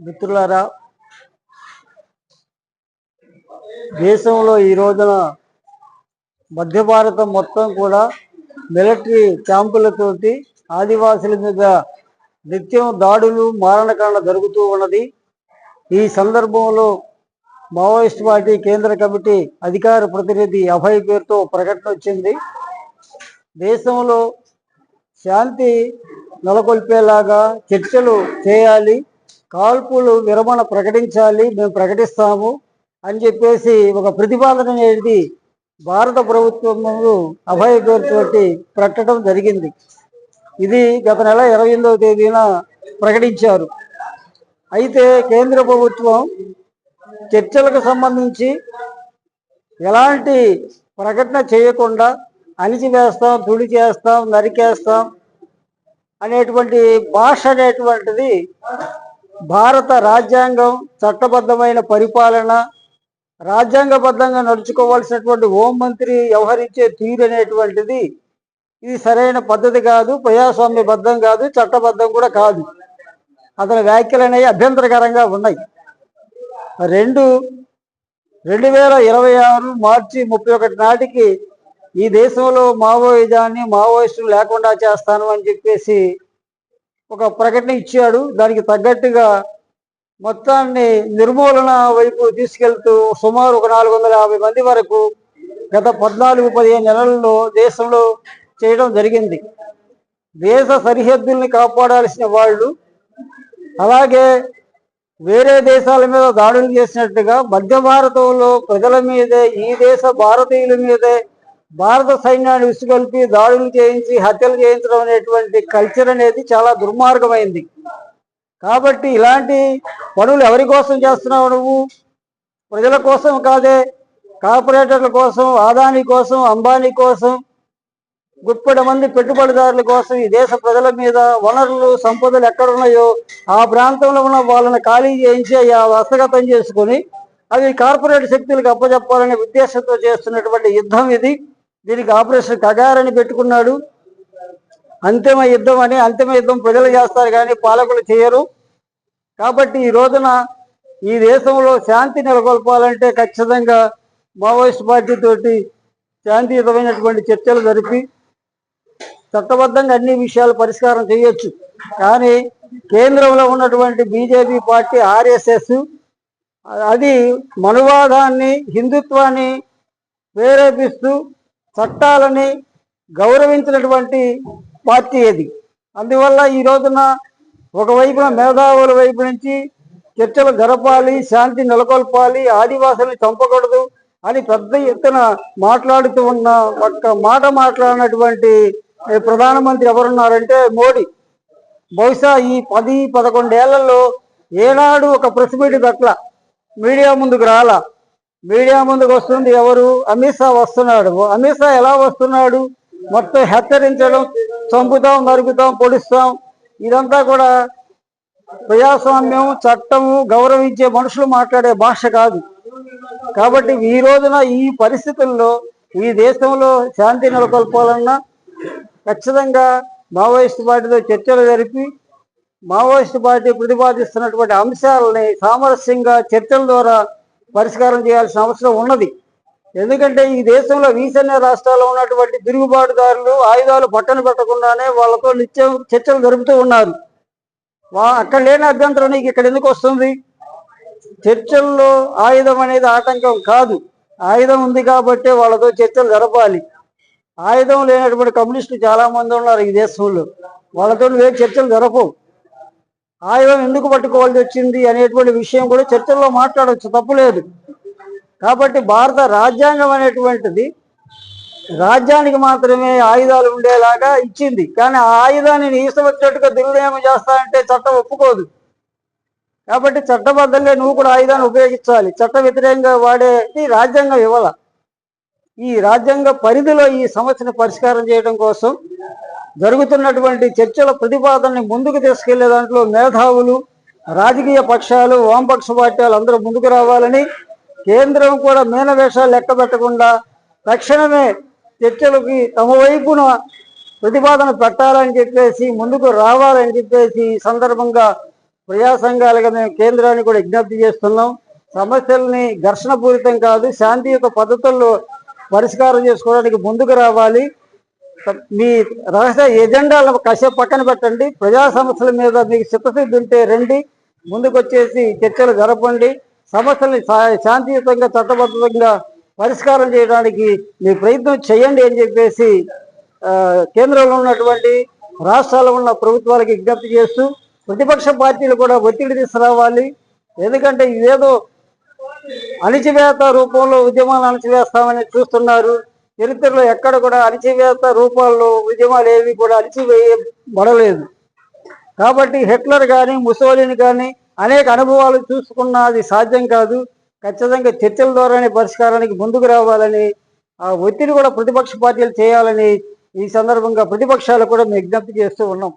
మిత్రులారా, దేశంలో ఈ రోజున మధ్య భారతం మొత్తం కూడా మిలిటరీ క్యాంపులతోటి ఆదివాసుల మీద నిత్యం దాడులు మారణకాండ జరుగుతూ ఉన్నది. ఈ సందర్భంలో మావోయిస్ట్ పార్టీ కేంద్ర కమిటీ అధికార ప్రతినిధి అభయ్ పేరుతో ప్రకటన వచ్చింది. దేశంలో శాంతి నెలకొల్పేలాగా చర్చలు చేయాలి, కాల్పులు విరమణ ప్రకటించాలి, మేము ప్రకటిస్తాము అని చెప్పేసి ఒక ప్రతిపాదన అనేది భారత ప్రభుత్వం అభయ పేరుతోటి పెట్టడం జరిగింది. ఇది గత నెల 28వ తేదీన ప్రకటించారు. అయితే కేంద్ర ప్రభుత్వం చర్చలకు సంబంధించి ఎలాంటి ప్రకటన చేయకుండా అణిచివేస్తాం, తుడి చేస్తాం, నరికేస్తాం అనేటువంటి భాష అనేటువంటిది భారత రాజ్యాంగం, చట్టబద్ధమైన పరిపాలన, రాజ్యాంగబద్ధంగా నడుచుకోవాల్సినటువంటి హోంమంత్రి వ్యవహరించే తీరు అనేటువంటిది ఇది సరైన పద్ధతి కాదు, ప్రజాస్వామ్యబద్ధం కాదు, చట్టబద్ధం కూడా కాదు. అతని వ్యాఖ్యలు అనేవి అభ్యంతరకరంగా ఉన్నాయి. 2026 మార్చి 31 నాటికి ఈ దేశంలో మావోయిజాన్ని, మావోయిస్టులు లేకుండా చేస్తాను అని చెప్పేసి ఒక ప్రకటన ఇచ్చాడు. దానికి తగ్గట్టుగా మొత్తాన్ని నిర్మూలన వైపు తీసుకెళ్తూ సుమారు ఒక 450 మంది వరకు గత 14-15 నెలల్లో దేశంలో చేయడం జరిగింది. దేశ సరిహద్దుల్ని కాపాడాల్సిన వాళ్ళు అలాగే వేరే దేశాల మీద దాడులు చేసినట్టుగా మధ్య భారతంలో ప్రజల మీదే, ఈ దేశ భారతీయుల మీదే భారత సైన్యాన్ని విసుగొల్పి దాడులు చేయించి హత్యలు చేయించడం అనేటువంటి కల్చర్ అనేది చాలా దుర్మార్గమైంది. కాబట్టి ఇలాంటి పనులు ఎవరి కోసం చేస్తున్నావు నువ్వు? ప్రజల కోసం కాదే, కార్పొరేటర్ల కోసం, అదానీ కోసం, అంబానీ కోసం, గుప్పెడ మంది పెట్టుబడిదారుల కోసం ఈ దేశ ప్రజల మీద వనరులు, సంపదలు ఎక్కడున్నాయో ఆ ప్రాంతంలో ఉన్న వాళ్ళని ఖాళీ చేయించి హస్తగతం చేసుకొని అవి కార్పొరేట్ శక్తులకు అప్పచెప్పాలనే ఉద్దేశంతో చేస్తున్నటువంటి యుద్ధం ఇది. దీనికి ఆపరేషన్ కగారని పెట్టుకున్నాడు. అంతిమ యుద్ధం అని. అంతిమ యుద్ధం ప్రజలు చేస్తారు కానీ పాలకులు చేయరు. కాబట్టి ఈ రోజున ఈ దేశంలో శాంతి నెలకొల్పాలంటే ఖచ్చితంగా మావోయిస్ట్ పార్టీ తోటి శాంతియుతమైనటువంటి చర్చలు జరిపి చట్టబద్ధంగా అన్ని విషయాలు పరిష్కారం చేయొచ్చు. కానీ కేంద్రంలో ఉన్నటువంటి బీజేపీ పార్టీ, ఆర్ఎస్ఎస్, అది మనువాదాన్ని, హిందుత్వాన్ని ప్రేరేపిస్తూ చట్టాలని గౌరవించినటువంటి పార్టీ అది. అందువల్ల ఈ రోజున ఒకవైపున మేధావుల వైపు నుంచి చర్చలు జరపాలి, శాంతి నెలకొల్పాలి, ఆదివాసుల్ని చంపకూడదు అని పెద్ద ఎత్తున మాట్లాడుతూ ఉన్న ఒక్క మాట మాట్లాడినటువంటి ప్రధానమంత్రి ఎవరున్నారంటే మోడీ. బహుశా ఈ 10-11 ఏళ్లలో ఏనాడు ఒక ప్రెస్ మీట్ పెట్టలా, మీడియా ముందుకు రాలా. మీడియా ముందుకు వస్తుంది ఎవరు? అమిత్ షా వస్తున్నాడు. అమిత్ షా ఎలా వస్తున్నాడు? మొత్తం హెచ్చరించడం, చంపుతాం, నరుకుతాం, పొడుస్తాం, ఇదంతా కూడా ప్రజాస్వామ్యం, చట్టము గౌరవించే మనుషులు మాట్లాడే భాష కాదు. కాబట్టి ఈ రోజున ఈ పరిస్థితుల్లో ఈ దేశంలో శాంతి నెలకొల్పాలన్నా ఖచ్చితంగా మావోయిస్ట్ పార్టీతో చర్చలు జరిపి మావోయిస్ట్ పార్టీ ప్రతిపాదిస్తున్నటువంటి అంశాలని సామరస్యంగా చర్చల ద్వారా పరిష్కారం చేయాల్సిన అవసరం ఉన్నది. ఎందుకంటే ఈ దేశంలో ఈశాన్య రాష్ట్రాల్లో ఉన్నటువంటి తిరుగుబాటుదారులు ఆయుధాలు పట్టణ పెట్టకుండానే వాళ్ళతో నిత్యం చర్చలు జరుపుతూ ఉన్నారు. అక్కడ లేని అభ్యంతరం నీకు ఇక్కడ ఎందుకు వస్తుంది? చర్చల్లో ఆయుధం అనేది ఆటంకం కాదు. ఆయుధం ఉంది కాబట్టే వాళ్ళతో చర్చలు జరపాలి. ఆయుధం లేనటువంటి కమ్యూనిస్టులు చాలా మంది ఉన్నారు ఈ దేశంలో. వాళ్ళతో చర్చలు జరపవు. ఆయుధం ఎందుకు పట్టుకోవాల్సి వచ్చింది అనేటువంటి విషయం కూడా చర్చల్లో మాట్లాడవచ్చు, తప్పులేదు. కాబట్టి భారత రాజ్యాంగం అనేటువంటిది రాజ్యానికి మాత్రమే ఆయుధాలు ఉండేలాగా ఇచ్చింది. కానీ ఆ ఆయుధాన్ని ఇష్టం వచ్చినట్టుగా దుర్వినియోగం చేస్తానంటే చట్టం ఒప్పుకోదు. కాబట్టి చట్టబద్ధంగా నువ్వు కూడా ఆయుధాన్ని ఉపయోగించాలి. చట్ట వ్యతిరేకంగా వాడేది రాజ్యాంగం ఇవ్వాల. ఈ రాజ్యాంగ పరిధిలో ఈ సమస్యను పరిష్కారం చేయడం కోసం జరుగుతున్నటువంటి చర్చల ప్రతిపాదనని ముందుకు తీసుకెళ్లే దాంట్లో మేధావులు, రాజకీయ పక్షాలు, వామపక్ష పార్టీలు అందరూ ముందుకు రావాలని, కేంద్రం కూడా మీనవేషాలు లెక్క పెట్టకుండా తక్షణమే చర్చలకి తమ వైపున ప్రతిపాదన పెట్టాలని చెప్పేసి, ముందుకు రావాలని చెప్పేసి ఈ సందర్భంగా ప్రజా సంఘాలుగా మేము కేంద్రాన్ని కూడా విజ్ఞప్తి చేస్తున్నాం. సమస్యల్ని ఘర్షణపూరితం కాదు, శాంతియుత పద్ధతుల్లో పరిష్కారం చేసుకోవడానికి ముందుకు రావాలి. మీ రహస్య ఎజెండాలను కాసేపు పక్కన పెట్టండి. ప్రజా సమస్యల మీద మీకు చిత్తశుద్ధి ఉంటే రండి, ముందుకు వచ్చేసి చర్చలు జరపండి. సమస్యల్ని శాంతియుతంగా చట్టబద్ధంగా పరిష్కారం చేయడానికి మీ ప్రయత్నం చేయండి అని చెప్పేసి కేంద్రంలో ఉన్నటువంటి రాష్ట్రాల్లో ఉన్న ప్రభుత్వాలకు విజ్ఞప్తి చేస్తూ, ప్రతిపక్ష పార్టీలు కూడా ఒత్తిడి తీసుకురావాలి. ఎందుకంటే ఇదేదో అణిచివేత రూపంలో ఉద్యమాలు అణచివేస్తామని చూస్తున్నారు. చరిత్రలో ఎక్కడ కూడా అణచివేత రూపాల్లో ఉద్యమాలు ఏవి కూడా అణచివేయబడలేదు. కాబట్టి హిట్లర్ కానీ ముసోలిని కానీ అనేక అనుభవాలు చూసుకున్న అది సాధ్యం కాదు. ఖచ్చితంగా చర్చల ద్వారానే పరిష్కారానికి ముందుకు రావాలని, ఆ ఒత్తిడి కూడా ప్రతిపక్ష పార్టీలు చేయాలని ఈ సందర్భంగా ప్రతిపక్షాలు కూడా మేము విజ్ఞప్తి చేస్తూ ఉన్నాం.